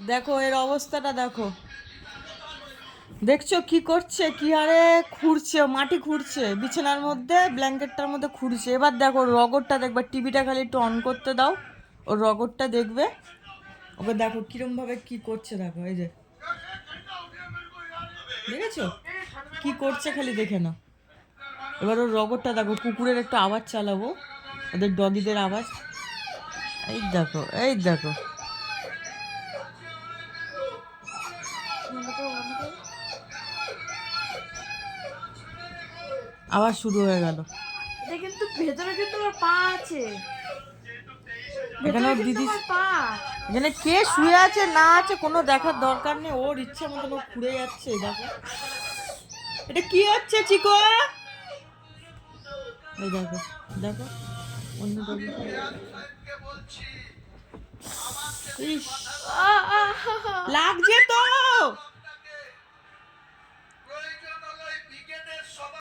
দেখো এর অবস্থাটা দেখো, দেখছো কি করছে, কি হারে খুঁড়ছে, মাটি খুঁড়ছে বিছানার মধ্যে, ব্ল্যাঙ্কেটটার মধ্যে খুঁড়ছে। এবার দেখো রগরটা দেখবে, টিভিটা খালি একটু অন করতে দাও, ওর রগরটা দেখবে। ওকে দেখো কিরম ভাবে কি করছে, দেখো এই যে, দেখেছো কি করছে, খালি দেখে নাও। এবার ওর রগরটা দেখো, কুকুরের একটু আওয়াজ চালাবো, ওদের ডগিদের আওয়াজ। এই দেখো, এই দেখো, আবার শুরু হয়ে গেল। এটা কিন্তু ভেতরে কিন্তু আমার পা আছে, এখানে ভেতরে ওর কিন্তু দিদি, আমার পা। এখানে কে শুয়ে আছে না আছে কোনো দেখার দরকার নেই, ওর ইচ্ছে মতন ও ঘুরে যাচ্ছে। দেখো এটা কি হচ্ছে চিকো, এই দেখো, দেখো অন্য ডগি। ইস, আ, আ, হা, হা। লাগছে তো।